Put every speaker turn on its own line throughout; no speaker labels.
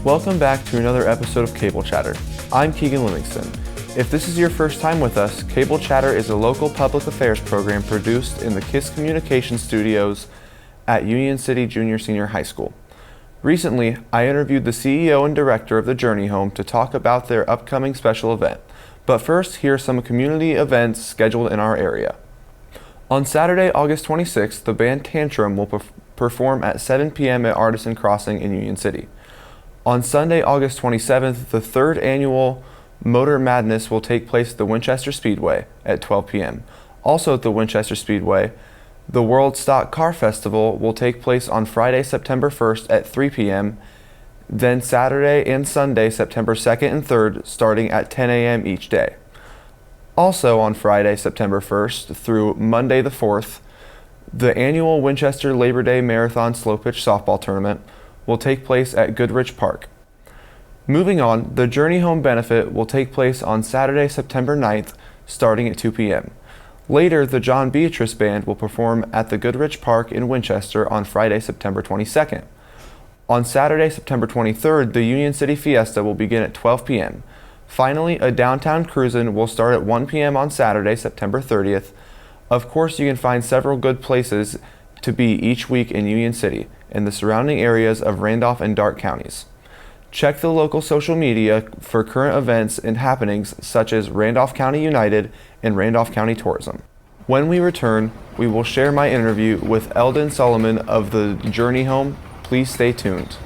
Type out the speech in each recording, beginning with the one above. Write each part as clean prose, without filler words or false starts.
Welcome back to another episode of Cable Chatter. I'm Keegan Livingston. If this is your first time with us, Cable Chatter is a local public affairs program produced in the K.I.S.S Communications Studios at Union City Junior Senior High School. Recently, I interviewed the CEO and director of the Journey Home to talk about their upcoming special event. But first, here are some community events scheduled in our area. On Saturday, August 26th, the band Tantrum will perform at 7 p.m. at Artisan Crossing in Union City. On Sunday, August 27th, the third annual Motor Madness will take place at the Winchester Speedway at 12 p.m. Also at the Winchester Speedway, the World Stock Car Festival will take place on Friday, September 1st at 3 p.m., then Saturday and Sunday, September 2nd and 3rd, starting at 10 a.m. each day. Also on Friday, September 1st through Monday the 4th, the annual Winchester Labor Day Marathon Slow Pitch Softball Tournament will take place at Goodrich Park. Moving on, the Journey Home Benefit will take place on Saturday, September 9th, starting at 2 p.m. Later, the John Beatrice Band will perform at the Goodrich Park in Winchester on Friday, September 22nd. On Saturday, September 23rd, the Union City Fiesta will begin at 12 p.m. Finally, a downtown cruisin' will start at 1 p.m. on Saturday, September 30th. Of course, you can find several good places to be each week in Union City and the surrounding areas of Randolph and Darke counties. Check the local social media for current events and happenings such as Randolph County United and Randolph County Tourism. When we return, we will share my interview with Eldon Solomon of the Journey Home. Please stay tuned.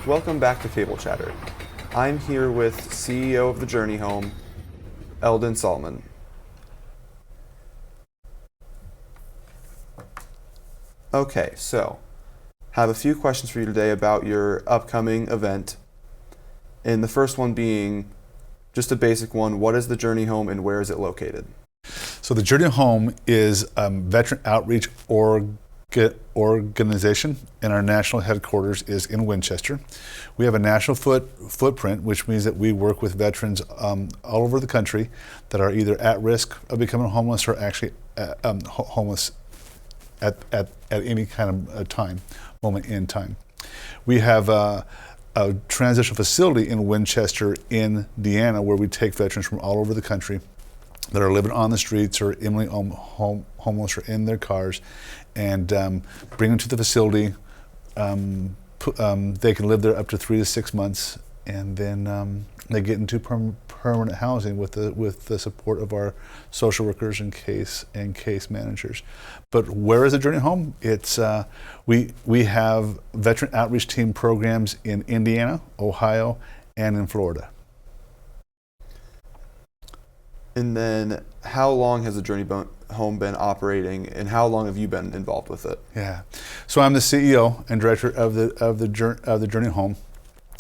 Welcome back to Cable Chatter. I'm here with CEO of the Journey Home, Eldon Solomon. Okay, so have a few questions for you today about your upcoming event. And the first one being just a basic one. What is the Journey Home and where is it located?
So the Journey Home is a veteran outreach organization, and our national headquarters is in Winchester. We have a national footprint, which means that we work with veterans all over the country that are either at risk of becoming homeless or actually homeless at any kind of moment in time. We have a transitional facility in Winchester, Indiana, where we take veterans from all over the country that are living on the streets or imminently homeless or in their cars, and bring them to the facility. They can live there up to 3 to 6 months, and then they get into permanent housing with the support of our social workers and case managers. But where is the Journey Home? It's we have veteran outreach team programs in Indiana, Ohio, and in Florida.
And then how long has the Journey Home been operating, and how long have you been involved with it?
Yeah, so I'm the CEO and director of the Journey Home.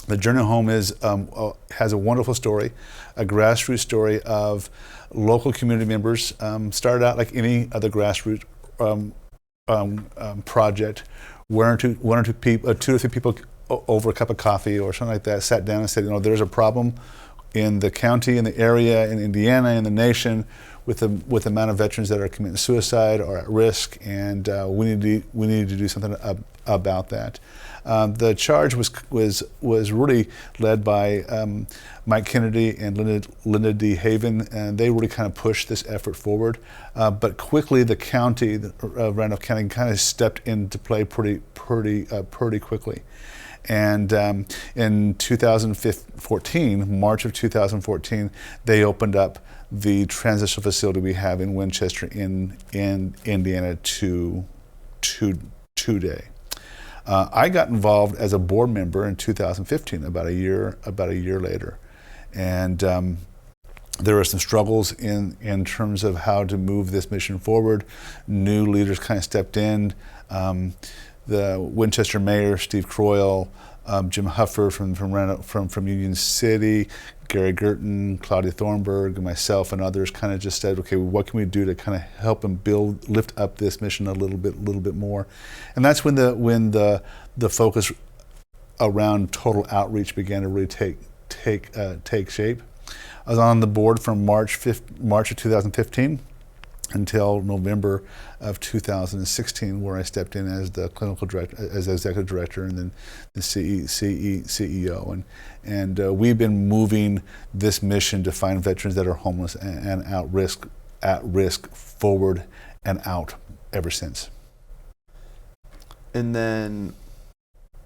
The Journey Home has a wonderful story, a grassroots story of local community members. Started out like any other grassroots project, two or three people over a cup of coffee or something like that sat down and said, there's a problem in the county, in the area, in Indiana, in the nation, with the amount of veterans that are committing suicide or at risk, and we need to do something about that. The charge was really led by Mike Kennedy and Linda D. Haven, and they really kind of pushed this effort forward. But quickly, the county, Randolph County, kind of stepped into play pretty quickly. And in 2014, March of 2014, they opened up the transitional facility we have in Winchester, in Indiana, today. I got involved as a board member in 2015, about a year later, and there were some struggles in terms of how to move this mission forward. New leaders kind of stepped in. The Winchester mayor, Steve Croyle, Jim Huffer from Union City, Gary Gerton, Claudia Thornburg, and myself and others kind of just said, okay, what can we do to kind of help and lift up this mission a little bit more? And that's when the focus around total outreach began to really take shape. I was on the board from March of 2015 until November of 2016, where I stepped in as the clinical director, as the executive director, and then the CEO. And we've been moving this mission to find veterans that are homeless and at risk forward and out ever since.
And then,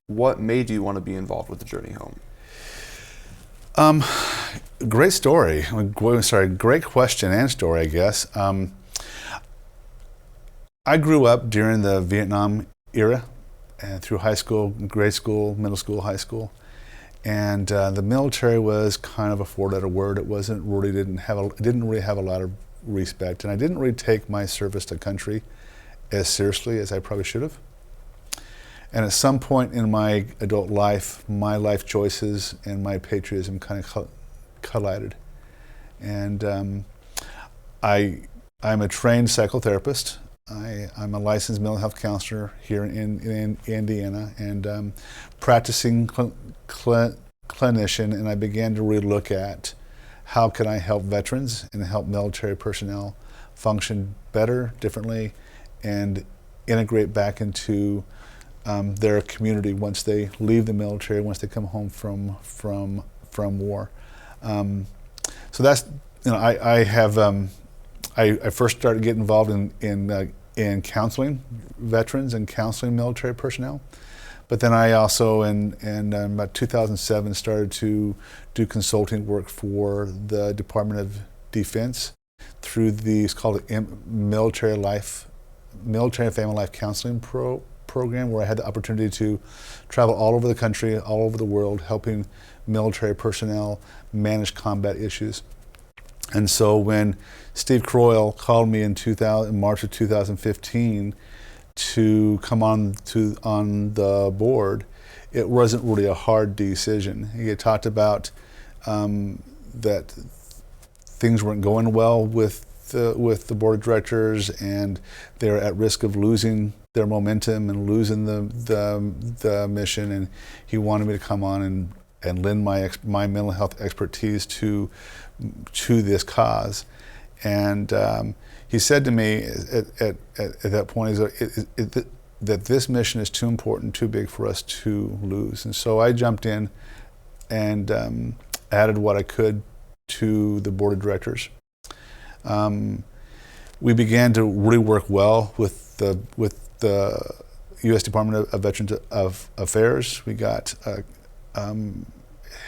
what made you want to be involved with the Journey Home?
Great story. Great question and story, I guess. I grew up during the Vietnam era, and through high school, grade school, middle school, high school, and the military was kind of a four-letter word. It didn't really have a lot of respect, and I didn't really take my service to country as seriously as I probably should have. And at some point in my adult life, my life choices and my patriotism kind of collided. And I'm a trained psychotherapist. I'm a licensed mental health counselor here in Indiana, and practicing clinician, and I began to really look at how can I help veterans and help military personnel function better, differently, and integrate back into their community once they leave the military, once they come home from war. So that's, I first started getting involved in counseling veterans and counseling military personnel. But then I also, in about 2007, started to do consulting work for the Department of Defense through it's called the Military and Family Life Counseling Program, where I had the opportunity to travel all over the country, all over the world, helping military personnel manage combat issues. And so when Steve Croyle called me in March of 2015 to come on the board, it wasn't really a hard decision. He had talked about that things weren't going well with the board of directors, and they're at risk of losing their momentum and losing the mission. And he wanted me to come on and lend my mental health expertise to this cause. And he said to me at that point that this mission is too important, too big for us to lose. And so I jumped in and added what I could to the board of directors. We began to really work well with the U.S. Department of Veterans Affairs. We got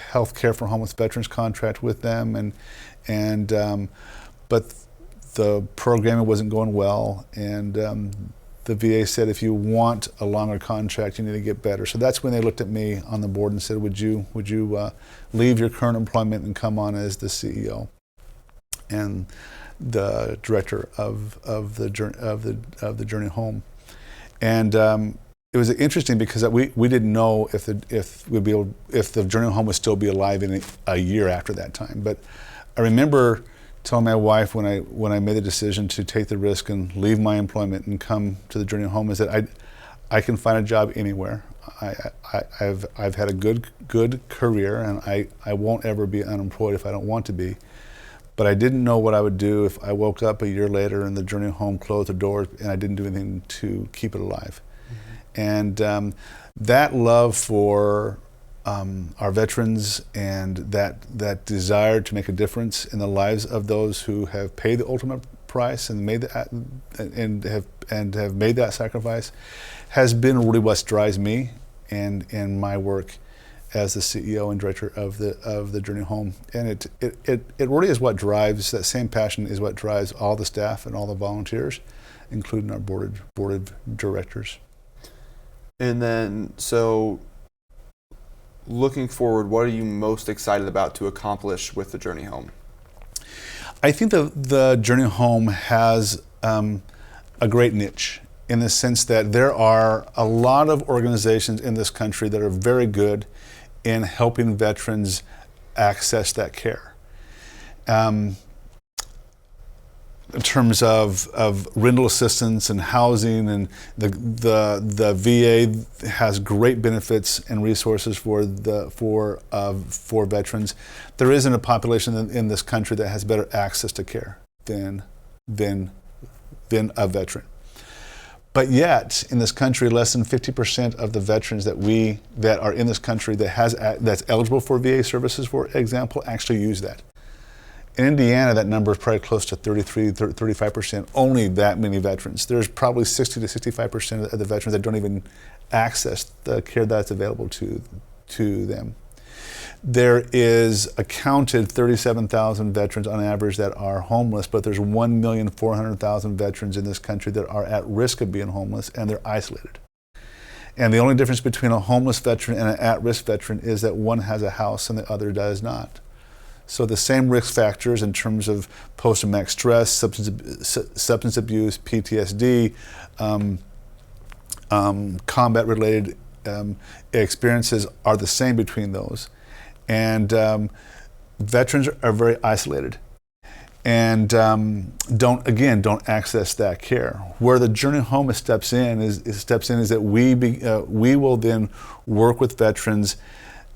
health care for homeless veterans contract with them, but the programming wasn't going well, and the VA said, if you want a longer contract, you need to get better. So that's when they looked at me on the board and said, would you leave your current employment and come on as the CEO and the director of the Journey Home? And it was interesting because we didn't know if the Journey Home would still be alive in a year after that time. But I remember telling my wife when I made the decision to take the risk and leave my employment and come to the Journey Home is that I can find a job anywhere. I've had a good career, and I won't ever be unemployed if I don't want to be. But I didn't know what I would do if I woke up a year later and the Journey Home closed the doors and I didn't do anything to keep it alive. Mm-hmm. And that love for our veterans and that desire to make a difference in the lives of those who have paid the ultimate price and have made that sacrifice has been really what drives me and my work as the CEO and director of the Journey Home. And it really is what drives, that same passion is what drives all the staff and all the volunteers, including our board of directors.
And then, so looking forward, what are you most excited about to accomplish with the Journey Home?
I think the Journey Home has a great niche in the sense that there are a lot of organizations in this country that are very good in helping veterans access that care. in terms of rental assistance and housing, and the VA has great benefits and resources for veterans. There isn't a population in this country that has better access to care than a veteran. But yet, in this country, less than 50% of the veterans that are in this country that's eligible for VA services, for example, actually use that. In Indiana, that number is probably close to 35%, only that many veterans. There's probably 60 to 65% of the veterans that don't even access the care that's available to them. There is a counted 37,000 veterans on average that are homeless, but there's 1,400,000 veterans in this country that are at risk of being homeless, and they're isolated. And the only difference between a homeless veteran and an at-risk veteran is that one has a house and the other does not. So the same risk factors in terms of post-traumatic stress, substance abuse, PTSD, combat-related experiences are the same between those. And veterans are very isolated and don't access that care. Where the Journey Home steps in is that we will then work with veterans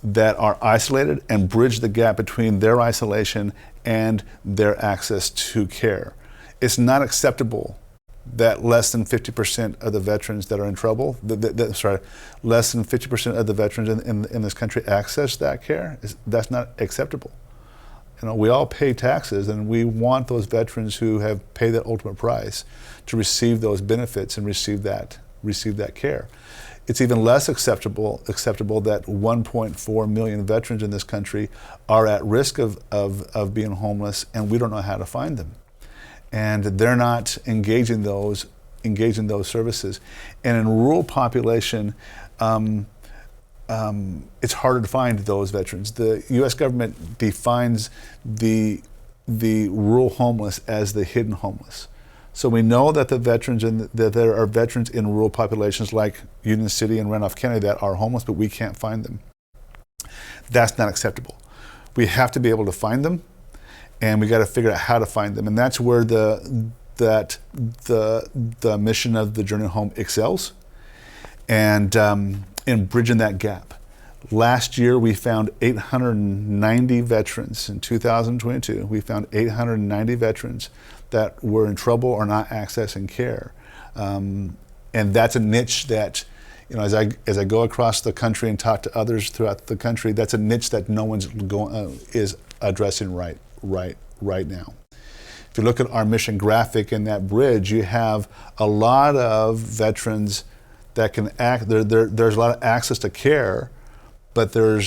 that are isolated and bridge the gap between their isolation and their access to care. It's not acceptable that less than 50% of the veterans that are in trouble, less than 50% of the veterans in this country access that care. That's not acceptable. You know, we all pay taxes, and we want those veterans who have paid that ultimate price to receive those benefits and receive that care. It's even less acceptable that 1.4 million veterans in this country are at risk of being homeless, and we don't know how to find them. And they're not engaging those services. And in rural population, it's harder to find those veterans. The U.S. government defines the rural homeless as the hidden homeless. So we know that that there are veterans in rural populations like Union City and Randolph County that are homeless, but we can't find them. That's not acceptable. We have to be able to find them, and we got to figure out how to find them. And that's where the mission of the Journey Home excels, and in bridging that gap. Last year, we found 890 veterans. In 2022, we found 890 veterans that were in trouble or not accessing care. And that's a niche that, you know, as I go across the country and talk to others throughout the country, that's a niche that no one's is addressing right now. If you look at our mission graphic in that bridge, you have a lot of veterans that can act. There's a lot of access to care, but there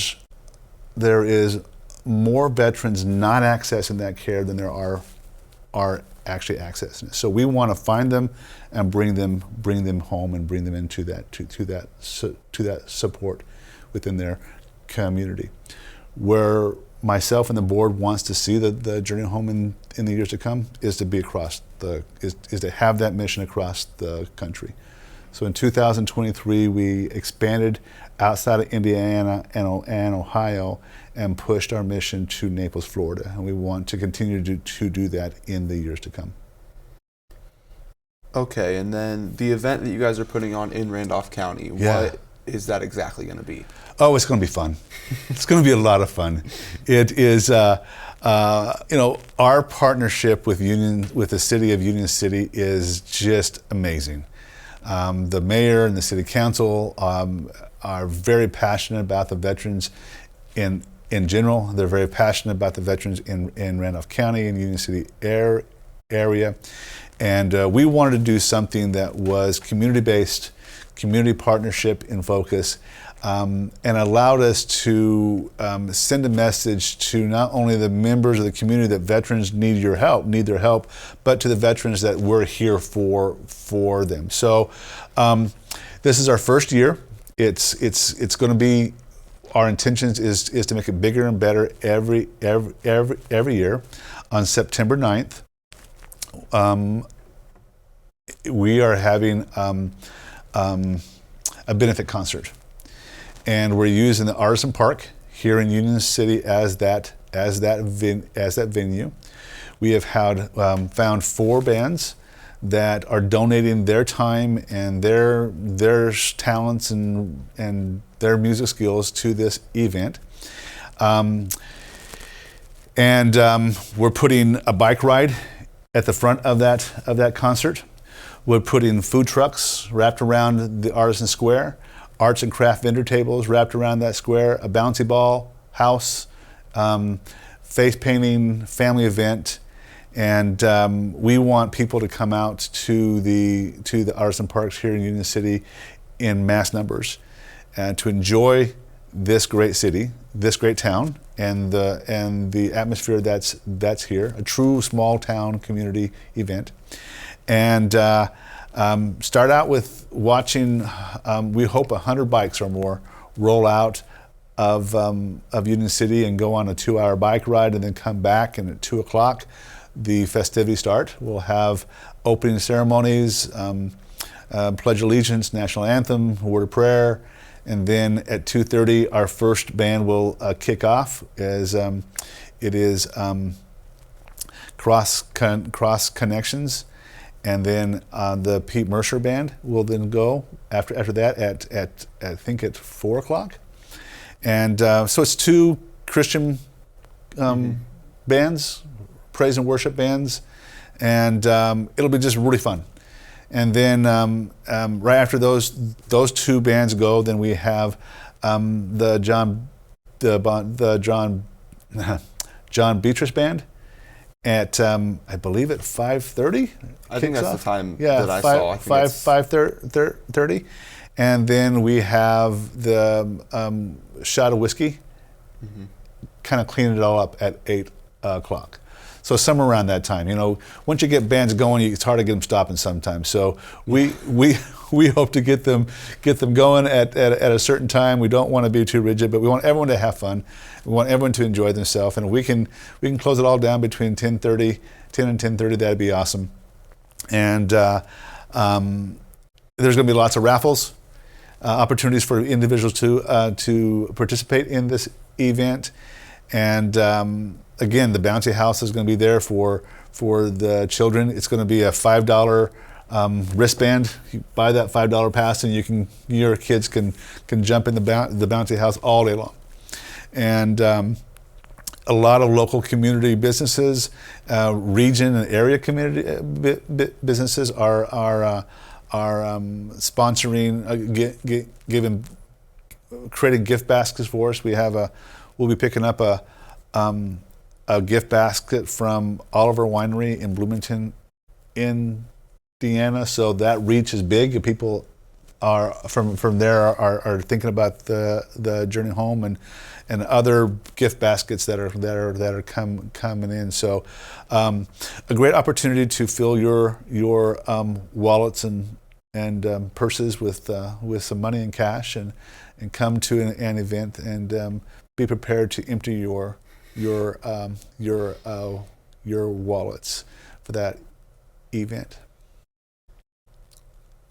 is more veterans not accessing that care than there are actually accessing it. So we want to find them and bring them home and bring them into that support within their community. Where myself and the board wants to see the Journey Home in the years to come is to be is to have that mission across the country. So in 2023, we expanded outside of Indiana and Ohio and pushed our mission to Naples, Florida. And we want to continue to do that in the years to come.
Okay, and then the event that you guys are putting on in Randolph County, what is that exactly going to be?
Oh, it's going to be fun. It's going to be a lot of fun. It is, our partnership with the city of Union City is just amazing. The mayor and the city council are very passionate about the veterans in general. They're very passionate about the veterans in Randolph County and Union City area. And we wanted to do something that was community-based, community partnership in focus, and allowed us to send a message to not only the members of the community that veterans need their help, but to the veterans that we're here for them. So this is our first year. It's going to be, our intentions is to make it bigger and better every year. On September 9th, we are having a benefit concert, and we're using the Artisan Park here in Union City as that venue. We have found 4 bands that are donating their time and their talents and their music skills to this event. We're putting a bike ride at the front of that concert. We're putting food trucks wrapped around the Artisan Square, arts and craft vendor tables wrapped around that square, a bouncy ball house, face painting, family event, and we want people to come out to the Artisan Parks here in Union City in mass numbers and to enjoy this great city, this great town, and the atmosphere that's here, a true small town community event. And start out with watching, we hope 100 bikes or more roll out of Union City and go on a 2-hour bike ride and then come back, and at 2 o'clock the festivities start. We'll have opening ceremonies, Pledge Allegiance, National Anthem, Word of Prayer, and then at 2:30 our first band will kick off as it is Cross Connections, and then the Pete Mercer Band will then go after that at I think at 4 o'clock. And so it's 2 Christian bands, praise and worship bands, and it'll be just really fun. And then right after those 2 bands go, then we have the John Beatrice Band at I believe at 5:30.
I think that's the time
yeah,
that I saw. I think
5:30, and then we have the shot of whiskey, kind of cleaning it all up at 8 o'clock. So somewhere around that time, once you get bands going, it's hard to get them stopping sometimes. So we hope to get them going at a certain time. We don't want to be too rigid, but we want everyone to have fun. We want everyone to enjoy themselves, and we can close it all down between 10 and 10:30. That'd be awesome. And there's going to be lots of raffles, opportunities for individuals to participate in this event, and again, the bouncy house is going to be there for the children. It's going to be a $5 wristband. You buy that $5 pass, and your kids can jump in the bouncy house all day long. And a lot of local community businesses, region and area community businesses are sponsoring, creating gift baskets for us. We'll be picking up a gift basket from Oliver Winery in Bloomington, Indiana. So that reach is big. People are from there are thinking about the journey home and other gift baskets that are coming in. So a great opportunity to fill your wallets and purses with some money and cash and come to an event and be prepared to empty your wallets for that event.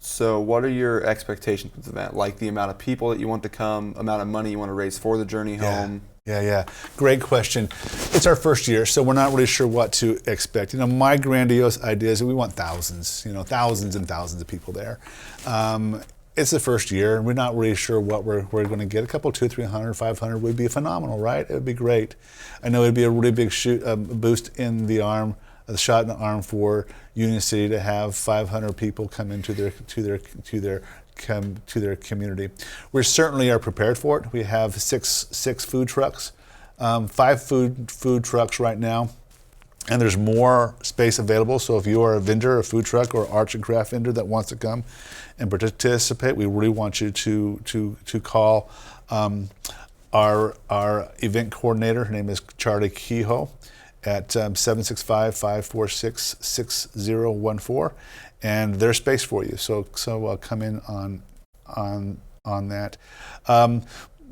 So what are your expectations with the event? Like the amount of people that you want to come, amount of money you want to raise for the journey home?
Yeah. Great question. It's our first year, so we're not really sure what to expect. My grandiose idea is that we want thousands and thousands of people there. It's the first year, and we're not really sure what we're going to get. A couple, 200, 300, 500 would be phenomenal, right? It would be great. I know it'd be a really big boost in the arm, a shot in the arm for Union City to have 500 people come into their community. We certainly are prepared for it. We have six food trucks, 5 food trucks right now. And there's more space available. So if you are a vendor, a food truck, or arts and craft vendor that wants to come and participate, we really want you to call our event coordinator. Her name is Charlie Kehoe at 765-546-6014, and there's space for you. So come in on that.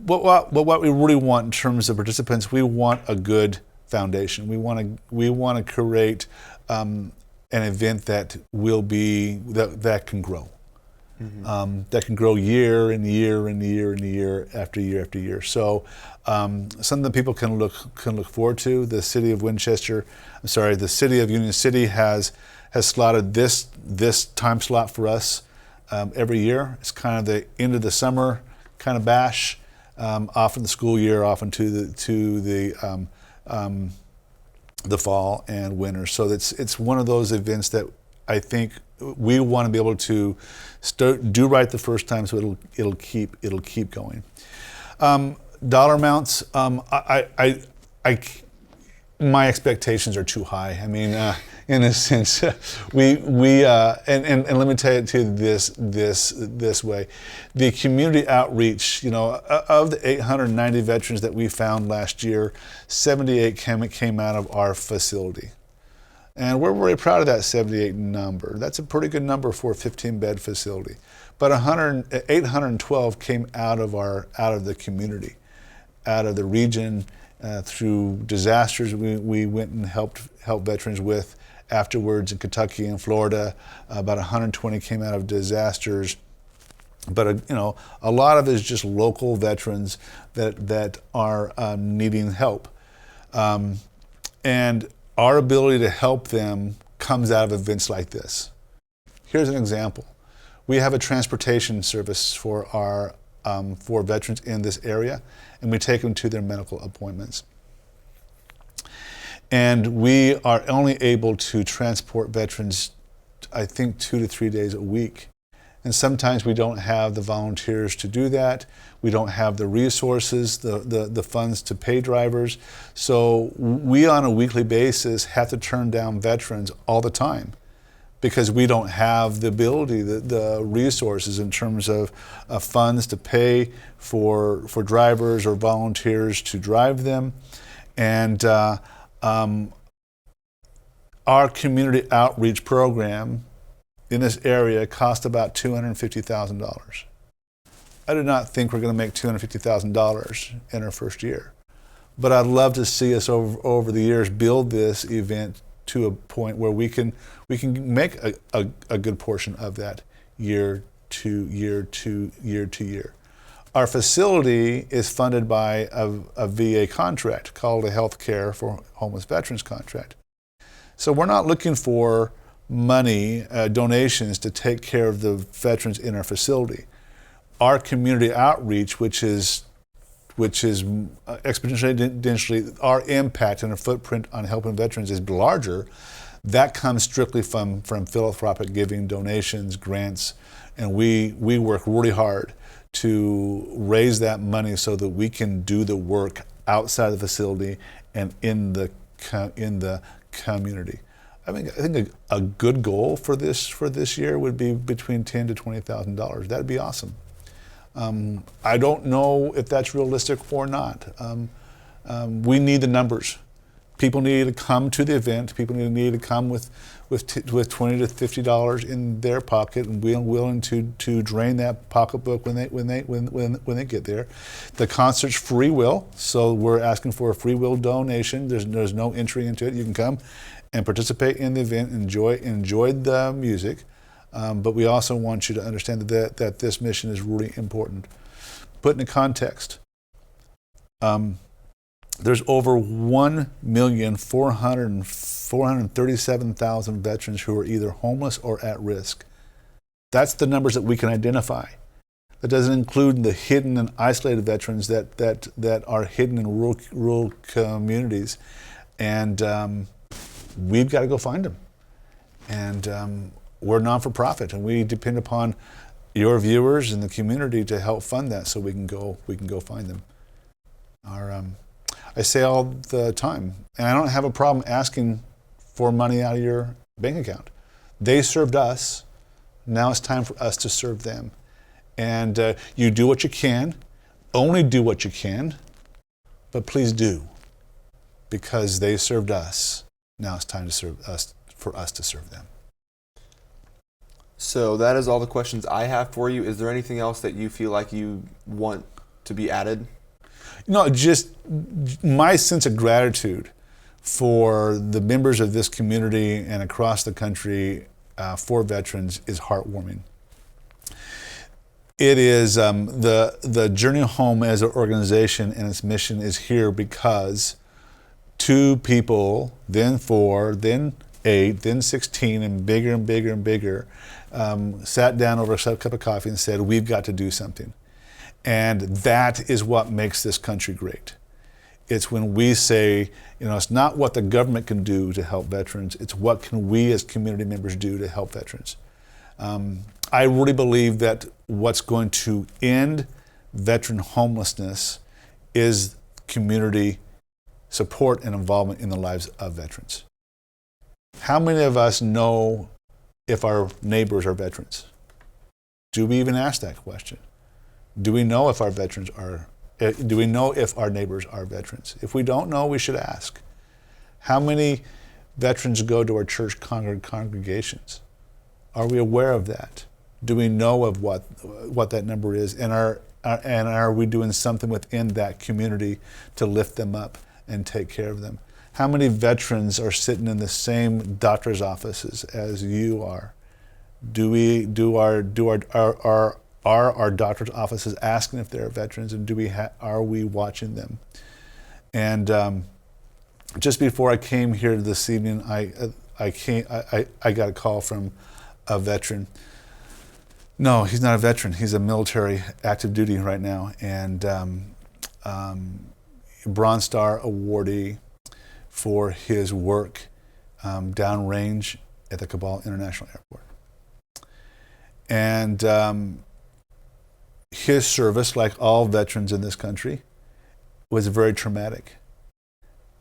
What we really want in terms of participants, we want a good foundation. We want to create an event that will be that can grow. that can grow year and year and year and year after year after year. So something that people can look forward to. The city of the city of Union City has slotted this time slot for us every year. It's kind of the end of the summer kind of bash, often the school year, often to the fall and winter. So it's one of those events that I think we want to be able to do right the first time, so it'll keep going. Dollar amounts, my expectations are too high. I mean, in a sense, and let me tell it to you this way: the community outreach. Of the 890 veterans that we found last year, 78 came out of our facility. And we're very proud of that 78 number. That's a pretty good number for a 15-bed facility. But 812 came out of the community, out of the region, through disasters we went and helped veterans with afterwards in Kentucky and Florida. About 120 came out of disasters. But a lot of it is just local veterans that are needing help. And our ability to help them comes out of events like this. Here's an example. We have a transportation service for our for veterans in this area, and we take them to their medical appointments. And we are only able to transport veterans, I think, 2 to 3 days a week. And sometimes we don't have the volunteers to do that. We don't have the resources, the funds to pay drivers. So we, on a weekly basis, have to turn down veterans all the time because we don't have the ability, the resources in terms of funds to pay for drivers or volunteers to drive them. And our community outreach program in this area cost about $250,000. I do not think we're going to make $250,000 in our first year, but I'd love to see us over the years build this event to a point where we can make a good portion of that year to year. Our facility is funded by a VA contract called a Health Care for Homeless Veterans contract. So we're not looking for money, donations to take care of the veterans in our facility. Our community outreach, which is exponentially, our impact and our footprint on helping veterans is larger. That comes strictly from philanthropic giving, donations, grants, and we work really hard to raise that money so that we can do the work outside the facility and in the community. I think a good goal for this year would be between $10,000 to $20,000. That'd be awesome. I don't know if that's realistic or not. We need the numbers. People need to come to the event. People need to come with $20 to $50 in their pocket and willing to drain that pocketbook when they get there. The concert's free will, so we're asking for a free will donation. There's no entry into it. You can come and participate in the event, enjoy the music, but we also want you to understand that this mission is really important. Put in a context, there's over 1,437,000 veterans who are either homeless or at risk. That's the numbers that we can identify. That doesn't include the hidden and isolated veterans that are hidden in rural communities, and we've got to go find them. And we're non-for-profit, and we depend upon your viewers and the community to help fund that, so we can go find them. I say all the time, and I don't have a problem asking for money out of your bank account. They served us. Now it's time for us to serve them. And you do what you can, only do what you can, but please do, because they served us. Now it's time for us to serve them.
So that is all the questions I have for you. Is there anything else that you feel like you want to be added?
No, just my sense of gratitude for the members of this community and across the country for veterans is heartwarming. It is the Journey Home as an organization and its mission is here because 2 people, then 4, then 8, then 16, and bigger and bigger and bigger, sat down over a cup of coffee and said, we've got to do something. And that is what makes this country great. It's when we say, it's not what the government can do to help veterans, it's what can we as community members do to help veterans. I really believe that what's going to end veteran homelessness is community support and involvement in the lives of veterans. How many of us know if our neighbors are veterans? Do we even ask that question? Do we know if our veterans are, do we know if our neighbors are veterans? If we don't know, we should ask. How many veterans go to our church congregations? Are we aware of that? Do we know of what that number is? And are we doing something within that community to lift them up and take care of them? How many veterans are sitting in the same doctor's offices as you are? Are our doctor's offices asking if they're veterans, and are we watching them? And just before I came here this evening, I got a call from a veteran. No, he's not a veteran. He's a military active duty right now, and Bronze Star awardee for his work downrange at the Kabul International Airport. And his service, like all veterans in this country, was very traumatic.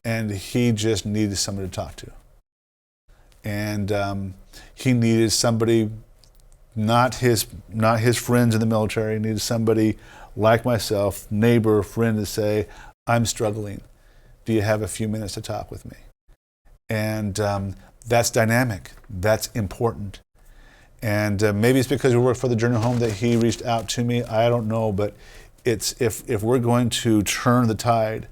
And he just needed somebody to talk to. And he needed somebody, not his friends in the military, he needed somebody like myself, neighbor, friend, to say, I'm struggling. Do you have a few minutes to talk with me? And that's dynamic. That's important. And maybe it's because we work for the Journey Home that he reached out to me. I don't know, but it's if we're going to turn the tide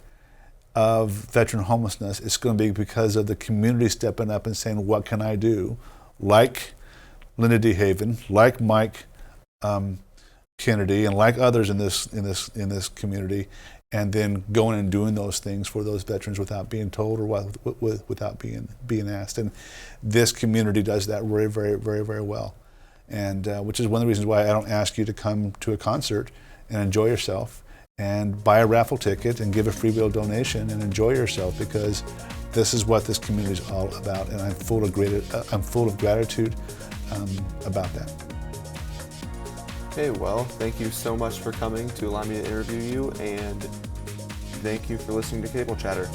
of veteran homelessness, it's going to be because of the community stepping up and saying, what can I do? Like Linda DeHaven, like Mike Kennedy, and like others in this community, and then going and doing those things for those veterans without being told or without being asked. And this community does that very, very, very, very well. And which is one of the reasons why I don't ask you to come to a concert and enjoy yourself and buy a raffle ticket and give a free will donation and enjoy yourself, because this is what this community is all about. And I'm full of gratitude about that.
Okay, well, thank you so much for coming to allow me to interview you, and thank you for listening to Cable Chatter.